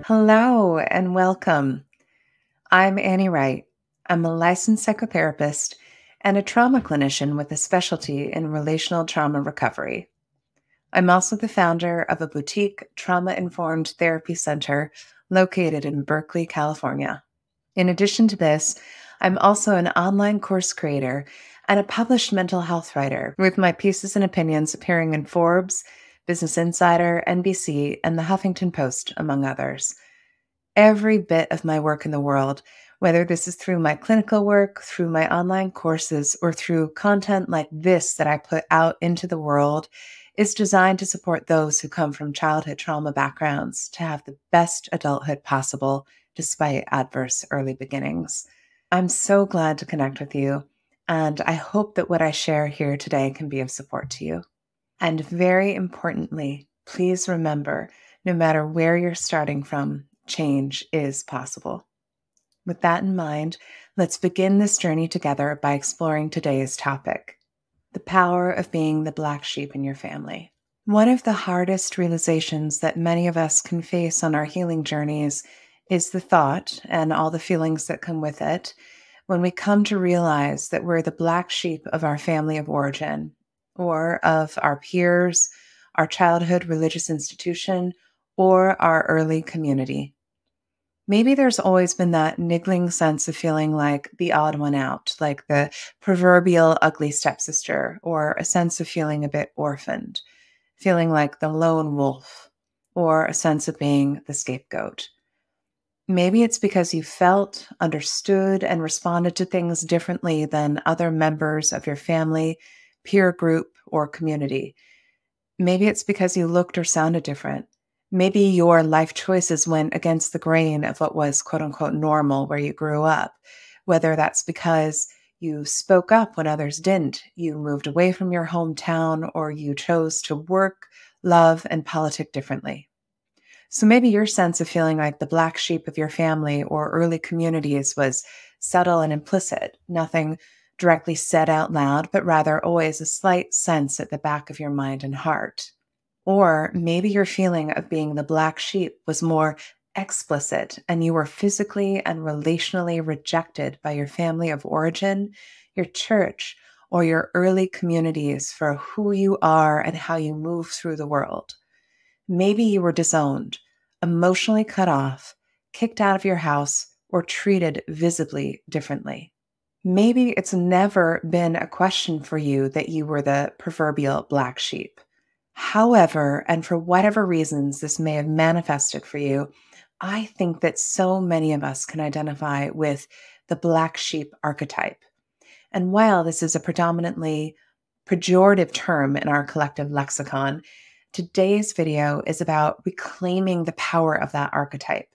Hello and welcome. I'm Annie Wright. I'm a licensed psychotherapist and a trauma clinician with a specialty in relational trauma recovery. I'm also the founder of a boutique trauma-informed therapy center located in Berkeley, California. In addition to this, I'm also an online course creator and a published mental health writer, with my pieces and opinions appearing in Forbes, Business Insider, NBC, and the Huffington Post, among others. Every bit of my work in the world, whether this is through my clinical work, through my online courses, or through content like this that I put out into the world, is designed to support those who come from childhood trauma backgrounds to have the best adulthood possible despite adverse early beginnings. I'm so glad to connect with you, and I hope that what I share here today can be of support to you. And very importantly, please remember, no matter where you're starting from, change is possible. With that in mind, let's begin this journey together by exploring today's topic: the power of being the black sheep in your family. One of the hardest realizations that many of us can face on our healing journeys is the thought, and all the feelings that come with it, when we come to realize that we're the black sheep of our family of origin, or of our peers, our childhood religious institution, or our early community. Maybe there's always been that niggling sense of feeling like the odd one out, like the proverbial ugly stepsister, or a sense of feeling a bit orphaned, feeling like the lone wolf, or a sense of being the scapegoat. Maybe it's because you felt, understood, and responded to things differently than other members of your family, peer group, or community. Maybe it's because you looked or sounded different. Maybe your life choices went against the grain of what was quote unquote normal where you grew up, whether that's because you spoke up when others didn't, you moved away from your hometown, or you chose to work, love, and politic differently. So maybe your sense of feeling like the black sheep of your family or early communities was subtle and implicit, nothing directly said out loud, but rather always a slight sense at the back of your mind and heart. Or maybe your feeling of being the black sheep was more explicit, and you were physically and relationally rejected by your family of origin, your church, or your early communities for who you are and how you move through the world. Maybe you were disowned, emotionally cut off, kicked out of your house, or treated visibly differently. Maybe it's never been a question for you that you were the proverbial black sheep. However, and for whatever reasons this may have manifested for you, I think that so many of us can identify with the black sheep archetype. And while this is a predominantly pejorative term in our collective lexicon, today's video is about reclaiming the power of that archetype,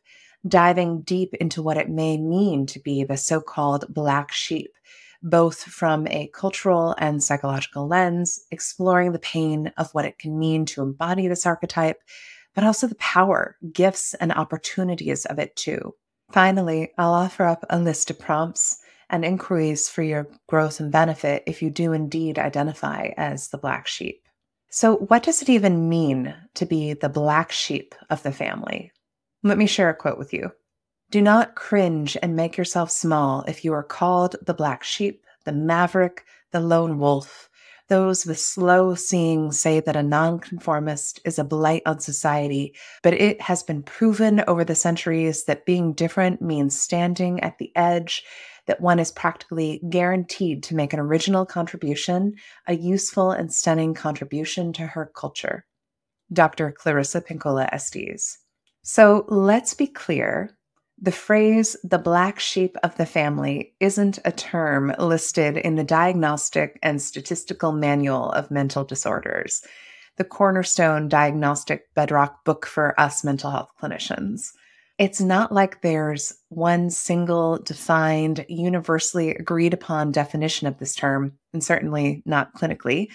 diving deep into what it may mean to be the so-called black sheep, both from a cultural and psychological lens, exploring the pain of what it can mean to embody this archetype, but also the power, gifts, and opportunities of it too. Finally, I'll offer up a list of prompts and inquiries for your growth and benefit if you do indeed identify as the black sheep. So what does it even mean to be the black sheep of the family? Let me share a quote with you. Do not cringe and make yourself small if you are called the black sheep, the maverick, the lone wolf. Those with slow seeing say that a nonconformist is a blight on society, but it has been proven over the centuries that being different means standing at the edge, that one is practically guaranteed to make an original contribution, a useful and stunning contribution to her culture. Dr. Clarissa Pinkola Estes. So let's be clear. The phrase, the black sheep of the family, isn't a term listed in the Diagnostic and Statistical Manual of Mental Disorders, the cornerstone diagnostic bedrock book for us mental health clinicians. It's not like there's one single, defined, universally agreed upon definition of this term, and certainly not clinically,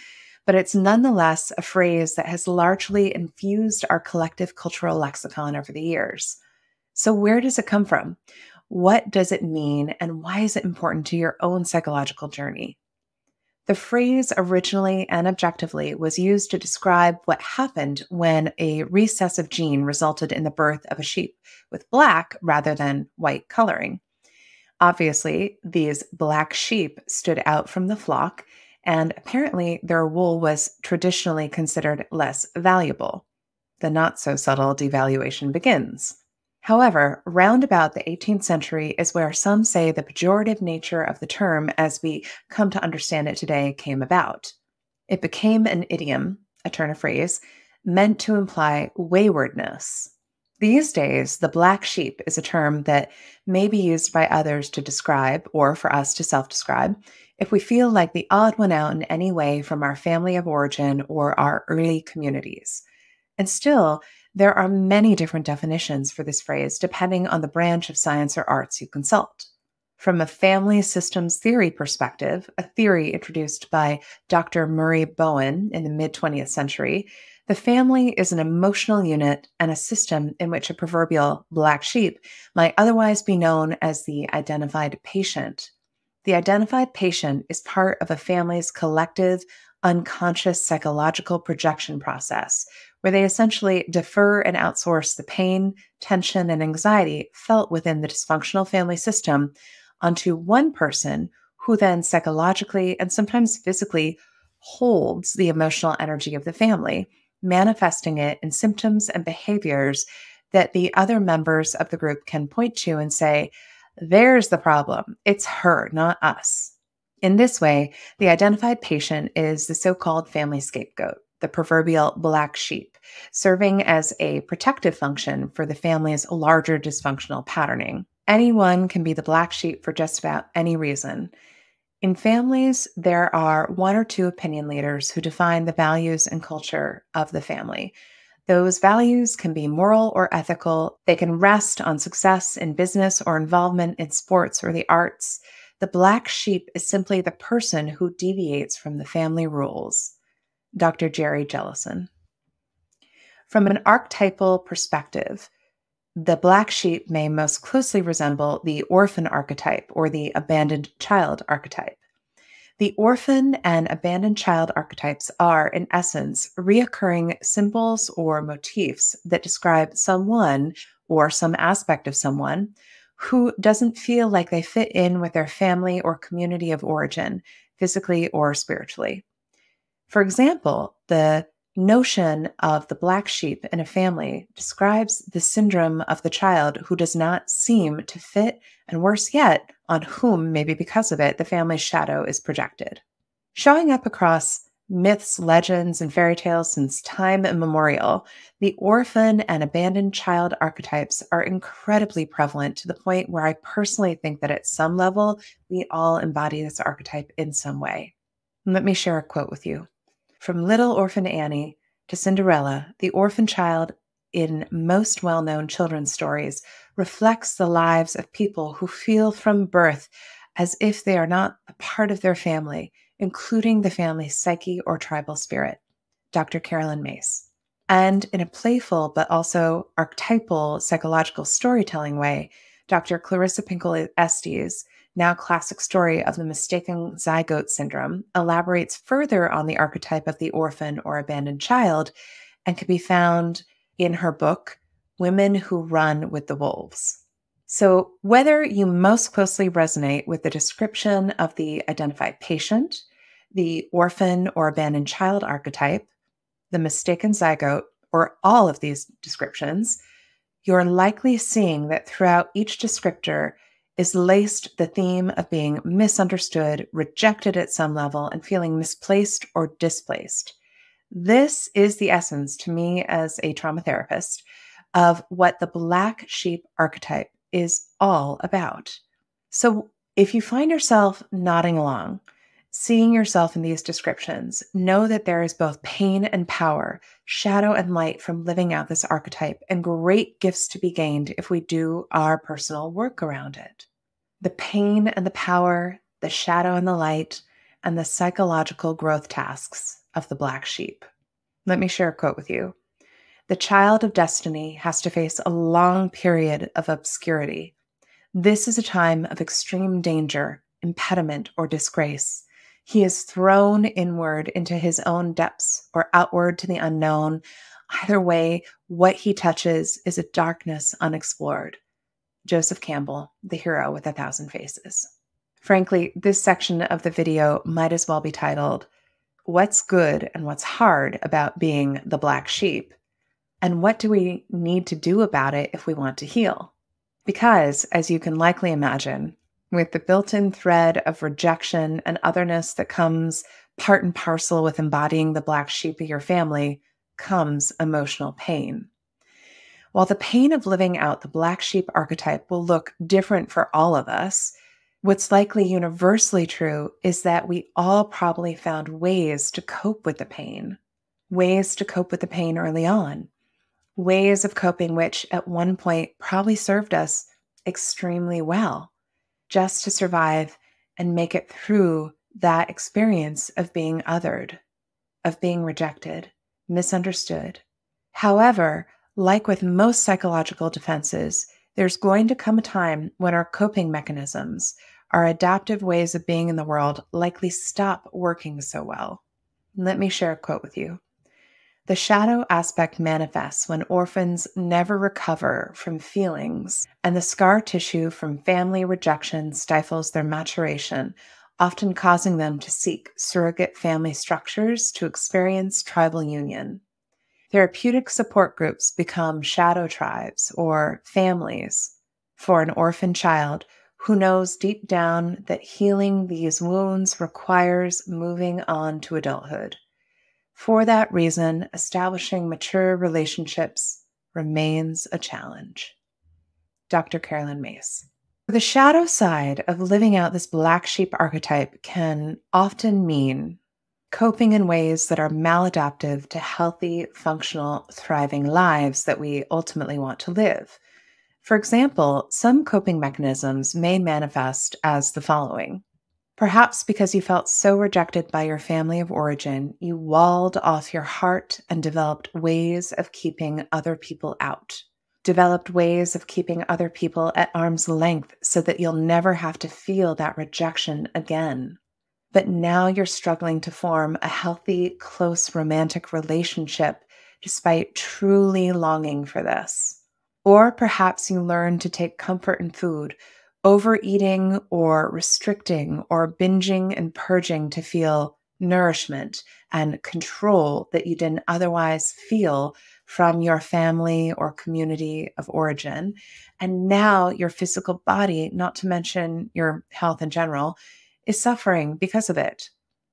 but it's nonetheless a phrase that has largely infused our collective cultural lexicon over the years. So where does it come from? What does it mean, and why is it important to your own psychological journey? The phrase originally and objectively was used to describe what happened when a recessive gene resulted in the birth of a sheep with black rather than white coloring. Obviously, these black sheep stood out from the flock, and apparently their wool was traditionally considered less valuable. The not so subtle devaluation begins. However, round about the 18th century is where some say the pejorative nature of the term as we come to understand it today came about. It became an idiom, a turn of phrase, meant to imply waywardness. These days, the black sheep is a term that may be used by others to describe, or for us to self-describe, if we feel like the odd one out in any way from our family of origin or our early communities. And still, there are many different definitions for this phrase depending on the branch of science or arts you consult. From a family systems theory perspective, a theory introduced by Dr. Murray Bowen in the mid-20th century, the family is an emotional unit and a system in which a proverbial black sheep might otherwise be known as the identified patient. The identified patient is part of a family's collective, unconscious psychological projection process, where they essentially defer and outsource the pain, tension, and anxiety felt within the dysfunctional family system onto one person who then psychologically and sometimes physically holds the emotional energy of the family, manifesting it in symptoms and behaviors that the other members of the group can point to and say, "There's the problem. It's her, not us." In this way, the identified patient is the so-called family scapegoat, the proverbial black sheep, serving as a protective function for the family's larger dysfunctional patterning. Anyone can be the black sheep for just about any reason. In families, there are one or two opinion leaders who define the values and culture of the family. Those values can be moral or ethical. They can rest on success in business or involvement in sports or the arts. The black sheep is simply the person who deviates from the family rules. Dr. Jerry Jellison. From an archetypal perspective, the black sheep may most closely resemble the orphan archetype or the abandoned child archetype. The orphan and abandoned child archetypes are, in essence, reoccurring symbols or motifs that describe someone or some aspect of someone who doesn't feel like they fit in with their family or community of origin, physically or spiritually. For example, the notion of the black sheep in a family describes the syndrome of the child who does not seem to fit, and worse yet, on whom, maybe because of it, the family's shadow is projected. Showing up across myths, legends, and fairy tales since time immemorial, the orphan and abandoned child archetypes are incredibly prevalent to the point where I personally think that at some level, we all embody this archetype in some way. Let me share a quote with you. From Little Orphan Annie to Cinderella, the orphan child in most well-known children's stories reflects the lives of people who feel from birth as if they are not a part of their family, including the family's psyche or tribal spirit. Dr. Carolyn Mace. And in a playful but also archetypal psychological storytelling way, Dr. Clarissa Pinkola Estes' now classic story of the mistaken zygote syndrome elaborates further on the archetype of the orphan or abandoned child and can be found in her book, Women Who Run with the Wolves. So whether you most closely resonate with the description of the identified patient, the orphan or abandoned child archetype, the mistaken zygote, or all of these descriptions, you're likely seeing that throughout each descriptor is laced the theme of being misunderstood, rejected at some level, and feeling misplaced or displaced. This is the essence, to me as a trauma therapist, of what the black sheep archetype is all about. So if you find yourself nodding along, seeing yourself in these descriptions, know that there is both pain and power, shadow and light from living out this archetype, and great gifts to be gained if we do our personal work around it. The pain and the power, the shadow and the light, and the psychological growth tasks of the black sheep. Let me share a quote with you. The child of destiny has to face a long period of obscurity. This is a time of extreme danger, impediment, or disgrace. He is thrown inward into his own depths or outward to the unknown. Either way, what he touches is a darkness unexplored. Joseph Campbell, the hero with 1,000 faces. Frankly, this section of the video might as well be titled, "What's Good and What's Hard About Being the Black Sheep? And What Do We Need to Do About It If We Want to Heal?" Because, as you can likely imagine, with the built-in thread of rejection and otherness that comes part and parcel with embodying the black sheep of your family, comes emotional pain. While the pain of living out the black sheep archetype will look different for all of us, what's likely universally true is that we all probably found ways to cope with the pain early on, ways of coping which at one point probably served us extremely well, just to survive and make it through that experience of being othered, of being rejected, misunderstood. However, like with most psychological defenses, there's going to come a time when our coping mechanisms, our adaptive ways of being in the world, likely stop working so well. Let me share a quote with you. "The shadow aspect manifests when orphans never recover from feelings, and the scar tissue from family rejection stifles their maturation, often causing them to seek surrogate family structures to experience tribal union. Therapeutic support groups become shadow tribes or families for an orphan child who knows deep down that healing these wounds requires moving on to adulthood. For that reason, establishing mature relationships remains a challenge." Dr. Carolyn Mace. The shadow side of living out this black sheep archetype can often mean coping in ways that are maladaptive to healthy, functional, thriving lives that we ultimately want to live. For example, some coping mechanisms may manifest as the following. Perhaps because you felt so rejected by your family of origin, you walled off your heart and developed ways of keeping other people out. Developed ways of keeping other people at arm's length so that you'll never have to feel that rejection again. But now you're struggling to form a healthy, close romantic relationship despite truly longing for this. Or perhaps you learned to take comfort in food, overeating or restricting or binging and purging to feel nourishment and control that you didn't otherwise feel from your family or community of origin. And now your physical body, not to mention your health in general, is suffering because of it.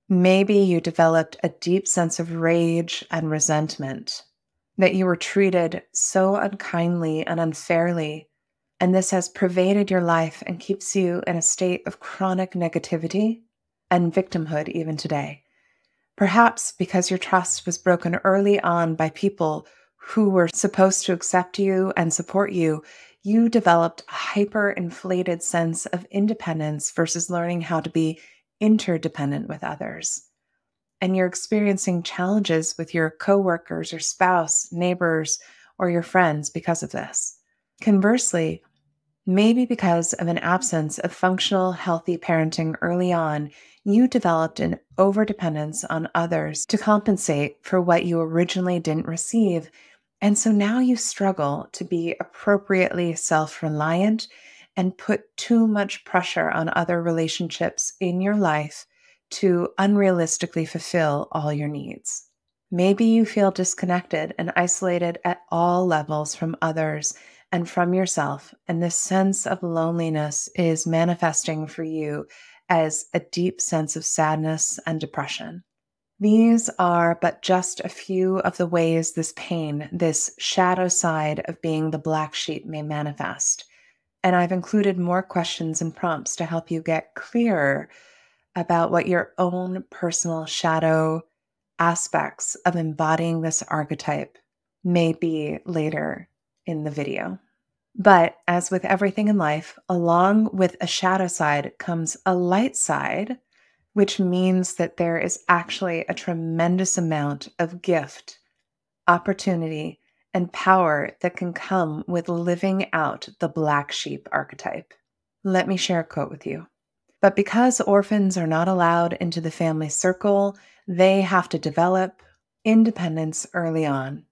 Maybe you developed a deep sense of rage and resentment that you were treated so unkindly and unfairly, and this has pervaded your life and keeps you in a state of chronic negativity and victimhood even today. Perhaps because your trust was broken early on by people who were supposed to accept you and support you, you developed a hyper-inflated sense of independence versus learning how to be interdependent with others. And you're experiencing challenges with your coworkers or spouse, neighbors, or your friends because of this. Conversely, maybe because of an absence of functional, healthy parenting early on, you developed an overdependence on others to compensate for what you originally didn't receive. And so now you struggle to be appropriately self-reliant and put too much pressure on other relationships in your life to unrealistically fulfill all your needs. Maybe you feel disconnected and isolated at all levels from others and from yourself, and this sense of loneliness is manifesting for you as a deep sense of sadness and depression. These are but just a few of the ways this pain, this shadow side of being the black sheep, may manifest. And I've included more questions and prompts to help you get clearer about what your own personal shadow aspects of embodying this archetype may be later in the video. But as with everything in life, along with a shadow side comes a light side, which means that there is actually a tremendous amount of gift, opportunity, and power that can come with living out the black sheep archetype. Let me share a quote with you. But because orphans are not allowed into the family circle, they have to develop independence early on.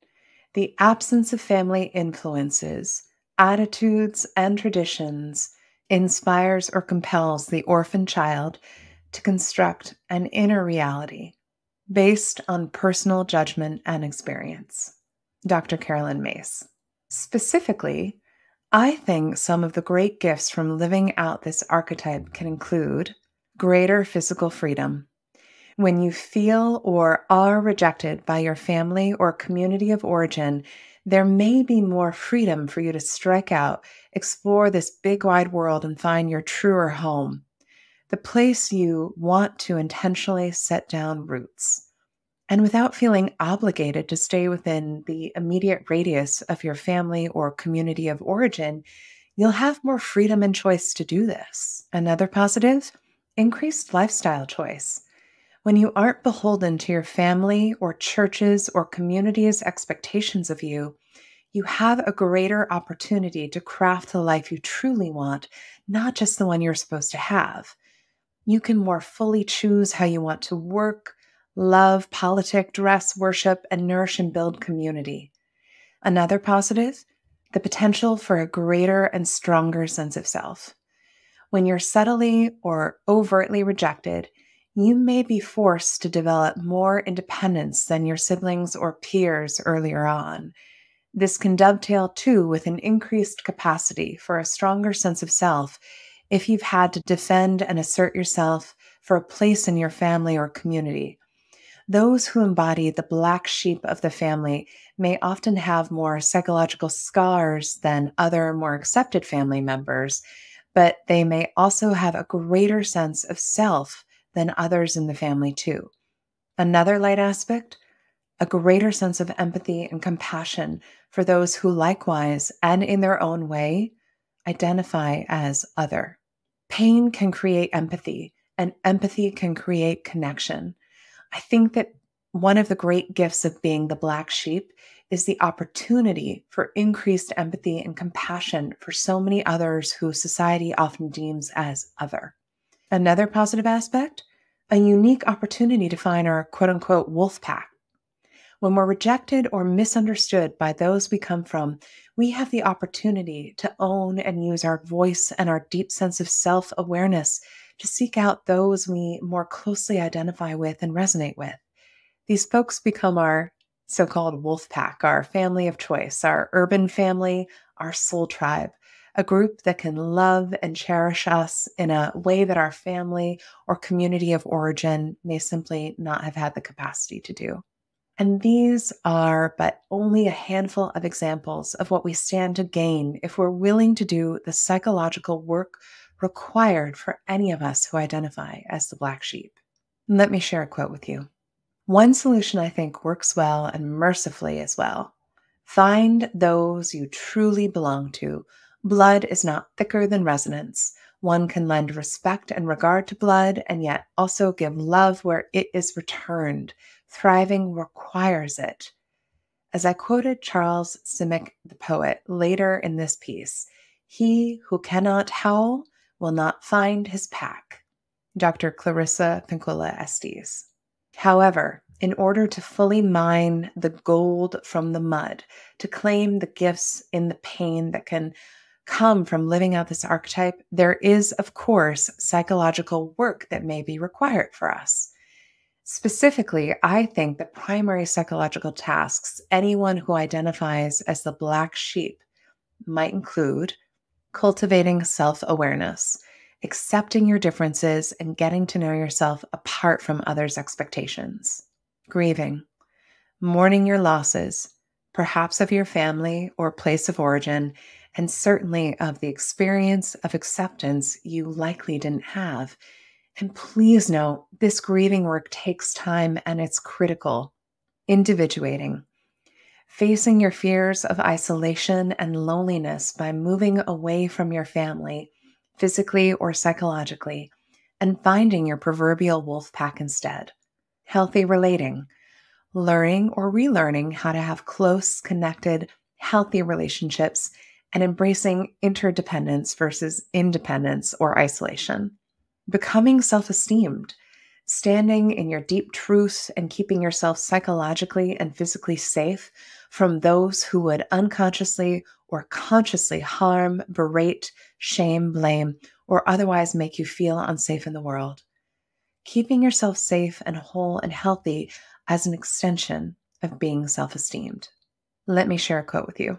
The absence of family influences, attitudes, and traditions inspires or compels the orphan child to construct an inner reality based on personal judgment and experience. Dr. Carolyn Mace. Specifically, I think some of the great gifts from living out this archetype can include greater physical freedom. When you feel or are rejected by your family or community of origin, there may be more freedom for you to strike out, explore this big wide world, and find your truer home, the place you want to intentionally set down roots. And without feeling obligated to stay within the immediate radius of your family or community of origin, you'll have more freedom and choice to do this. Another positive, increased lifestyle choice. When you aren't beholden to your family or churches or community's expectations of you, you have a greater opportunity to craft the life you truly want, not just the one you're supposed to have. You can more fully choose how you want to work, love, politic, dress, worship, and nourish and build community. Another positive, the potential for a greater and stronger sense of self. When you're subtly or overtly rejected, you may be forced to develop more independence than your siblings or peers earlier on. This can dovetail too with an increased capacity for a stronger sense of self if you've had to defend and assert yourself for a place in your family or community. Those who embody the black sheep of the family may often have more psychological scars than other more accepted family members, but they may also have a greater sense of self than others in the family too. Another light aspect, a greater sense of empathy and compassion for those who likewise, and in their own way, identify as other. Pain can create empathy, and empathy can create connection. I think that one of the great gifts of being the black sheep is the opportunity for increased empathy and compassion for so many others who society often deems as other. Another positive aspect, a unique opportunity to find our quote-unquote wolf pack. When we're rejected or misunderstood by those we come from, we have the opportunity to own and use our voice and our deep sense of self-awareness to seek out those we more closely identify with and resonate with. These folks become our so-called wolf pack, our family of choice, our urban family, our soul tribe, a group that can love and cherish us in a way that our family or community of origin may simply not have had the capacity to do. And these are but only a handful of examples of what we stand to gain if we're willing to do the psychological work required for any of us who identify as the black sheep. Let me share a quote with you. One solution I think works well and mercifully as well. Find those you truly belong to. Blood is not thicker than resonance. One can lend respect and regard to blood and yet also give love where it is returned. Thriving requires it. As I quoted Charles Simic, the poet, later in this piece, he who cannot howl will not find his pack. Dr. Clarissa Pinkola Estes. However, in order to fully mine the gold from the mud, to claim the gifts in the pain that can come from living out this archetype, there is, of course, psychological work that may be required for us. Specifically, I think the primary psychological tasks anyone who identifies as the black sheep might include cultivating self-awareness, accepting your differences, and getting to know yourself apart from others' expectations, grieving, mourning your losses, perhaps of your family or place of origin, and certainly of the experience of acceptance you likely didn't have. And please note, this grieving work takes time and it's critical. Individuating, facing your fears of isolation and loneliness by moving away from your family, physically or psychologically, and finding your proverbial wolf pack instead. Healthy relating, learning or relearning how to have close, connected, healthy relationships, and embracing interdependence versus independence or isolation. becoming self-esteemed, standing in your deep truth and keeping yourself psychologically and physically safe from those who would unconsciously or consciously harm, berate, shame, blame, or otherwise make you feel unsafe in the world. Keeping yourself safe and whole and healthy as an extension of being self-esteemed. Let me share a quote with you.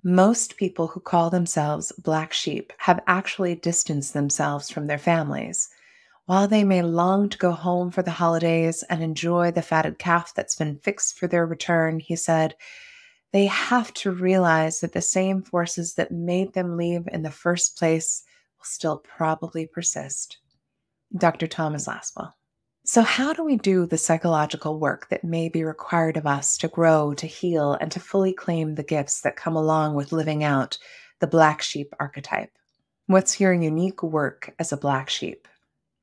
Most people who call themselves black sheep have actually distanced themselves from their families. While they may long to go home for the holidays and enjoy the fatted calf that's been fixed for their return, he said, they have to realize that the same forces that made them leave in the first place will still probably persist. Dr. Thomas Lasswell. So how do we do the psychological work that may be required of us to grow, to heal, and to fully claim the gifts that come along with living out the black sheep archetype? What's your unique work as a black sheep?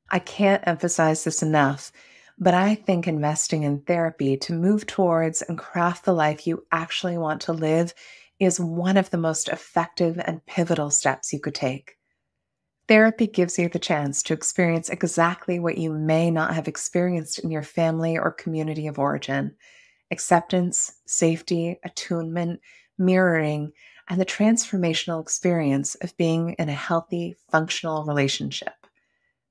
I can't emphasize this enough, but I think investing in therapy to move towards and craft the life you actually want to live is one of the most effective and pivotal steps you could take. Therapy gives you the chance to experience exactly what you may not have experienced in your family or community of origin: acceptance, safety, attunement, mirroring, and the transformational experience of being in a healthy, functional relationship.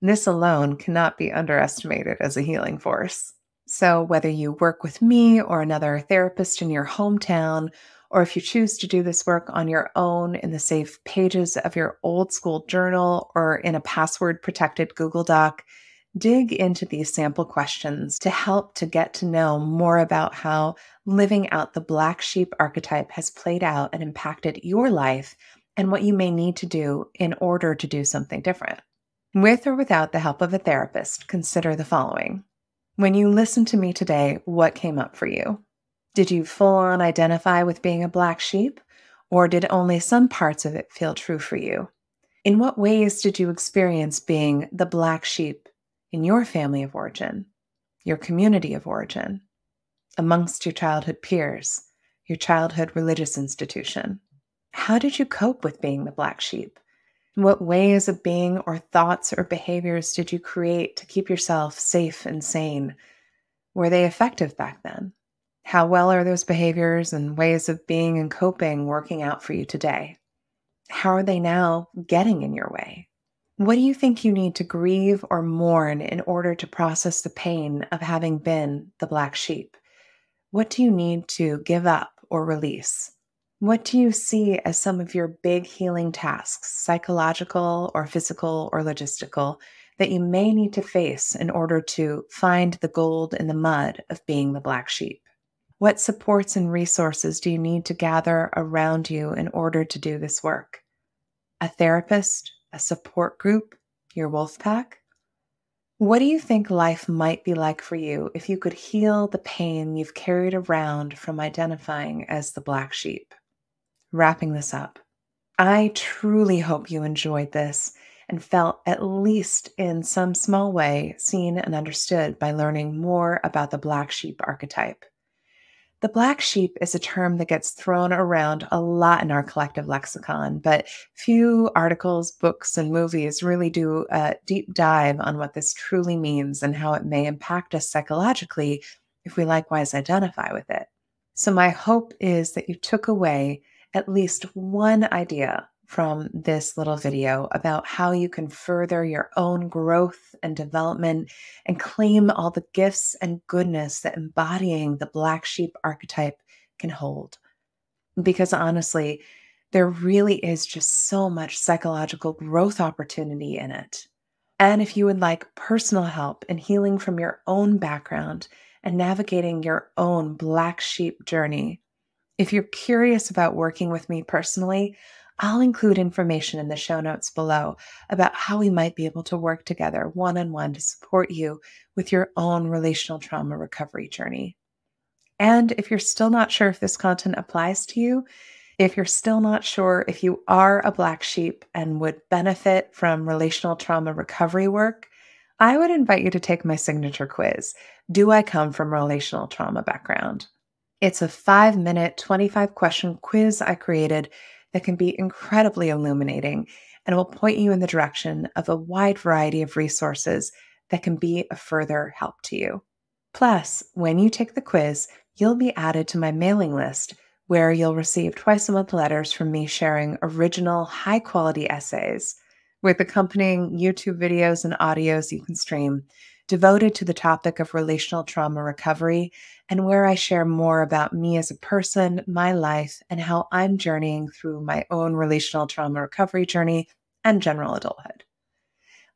This alone cannot be underestimated as a healing force. So whether you work with me or another therapist in your hometown, or if you choose to do this work on your own in the safe pages of your old school journal or in a password-protected Google Doc, dig into these sample questions to help to get to know more about how living out the black sheep archetype has played out and impacted your life and what you may need to do in order to do something different. With or without the help of a therapist, consider the following. When you listened to me today, what came up for you? Did you full-on identify with being a black sheep, or did only some parts of it feel true for you? In what ways did you experience being the black sheep in your family of origin, your community of origin, amongst your childhood peers, your childhood religious institution? How did you cope with being the black sheep? What ways of being or thoughts or behaviors did you create to keep yourself safe and sane? Were they effective back then? How well are those behaviors and ways of being and coping working out for you today? How are they now getting in your way? What do you think you need to grieve or mourn in order to process the pain of having been the black sheep? What do you need to give up or release? What do you see as some of your big healing tasks, psychological or physical or logistical, that you may need to face in order to find the gold in the mud of being the black sheep? What supports and resources do you need to gather around you in order to do this work? A therapist, a support group, your wolf pack? What do you think life might be like for you if you could heal the pain you've carried around from identifying as the black sheep? Wrapping this up, I truly hope you enjoyed this and felt, at least in some small way, seen and understood by learning more about the black sheep archetype. The black sheep is a term that gets thrown around a lot in our collective lexicon, but few articles, books, and movies really do a deep dive on what this truly means and how it may impact us psychologically if we likewise identify with it. So my hope is that you took away at least one idea from this little video about how you can further your own growth and development and claim all the gifts and goodness that embodying the black sheep archetype can hold. Because honestly, there really is just so much psychological growth opportunity in it. And if you would like personal help in healing from your own background and navigating your own black sheep journey, if you're curious about working with me personally, I'll include information in the show notes below about how we might be able to work together one-on-one to support you with your own relational trauma recovery journey. And if you're still not sure if this content applies to you, if you're still not sure if you are a black sheep and would benefit from relational trauma recovery work, I would invite you to take my signature quiz, Do I Come from a Relational Trauma Background? It's a 5-minute, 25-question quiz I created that can be incredibly illuminating and will point you in the direction of a wide variety of resources that can be a further help to you. Plus, when you take the quiz, you'll be added to my mailing list, where you'll receive twice-a-month letters from me sharing original, high-quality essays with accompanying YouTube videos and audios you can stream, devoted to the topic of relational trauma recovery, and where I share more about me as a person, my life, and how I'm journeying through my own relational trauma recovery journey and general adulthood.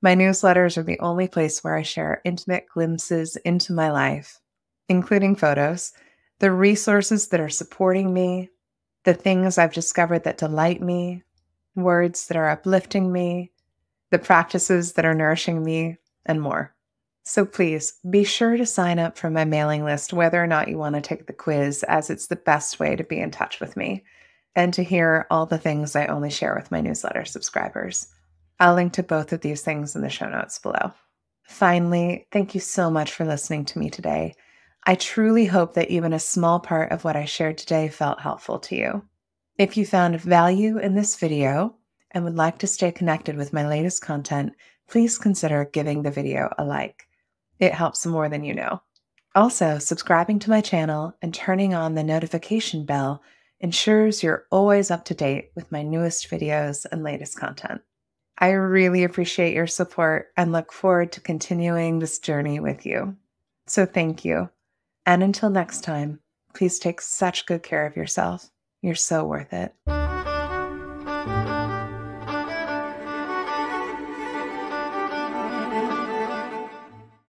My newsletters are the only place where I share intimate glimpses into my life, including photos, the resources that are supporting me, the things I've discovered that delight me, words that are uplifting me, the practices that are nourishing me, and more. So please be sure to sign up for my mailing list, whether or not you want to take the quiz, as it's the best way to be in touch with me and to hear all the things I only share with my newsletter subscribers. I'll link to both of these things in the show notes below. Finally, thank you so much for listening to me today. I truly hope that even a small part of what I shared today felt helpful to you. If you found value in this video and would like to stay connected with my latest content, please consider giving the video a like. It helps more than you know. Also, subscribing to my channel and turning on the notification bell ensures you're always up to date with my newest videos and latest content. I really appreciate your support and look forward to continuing this journey with you. So thank you. And until next time, please take such good care of yourself. You're so worth it.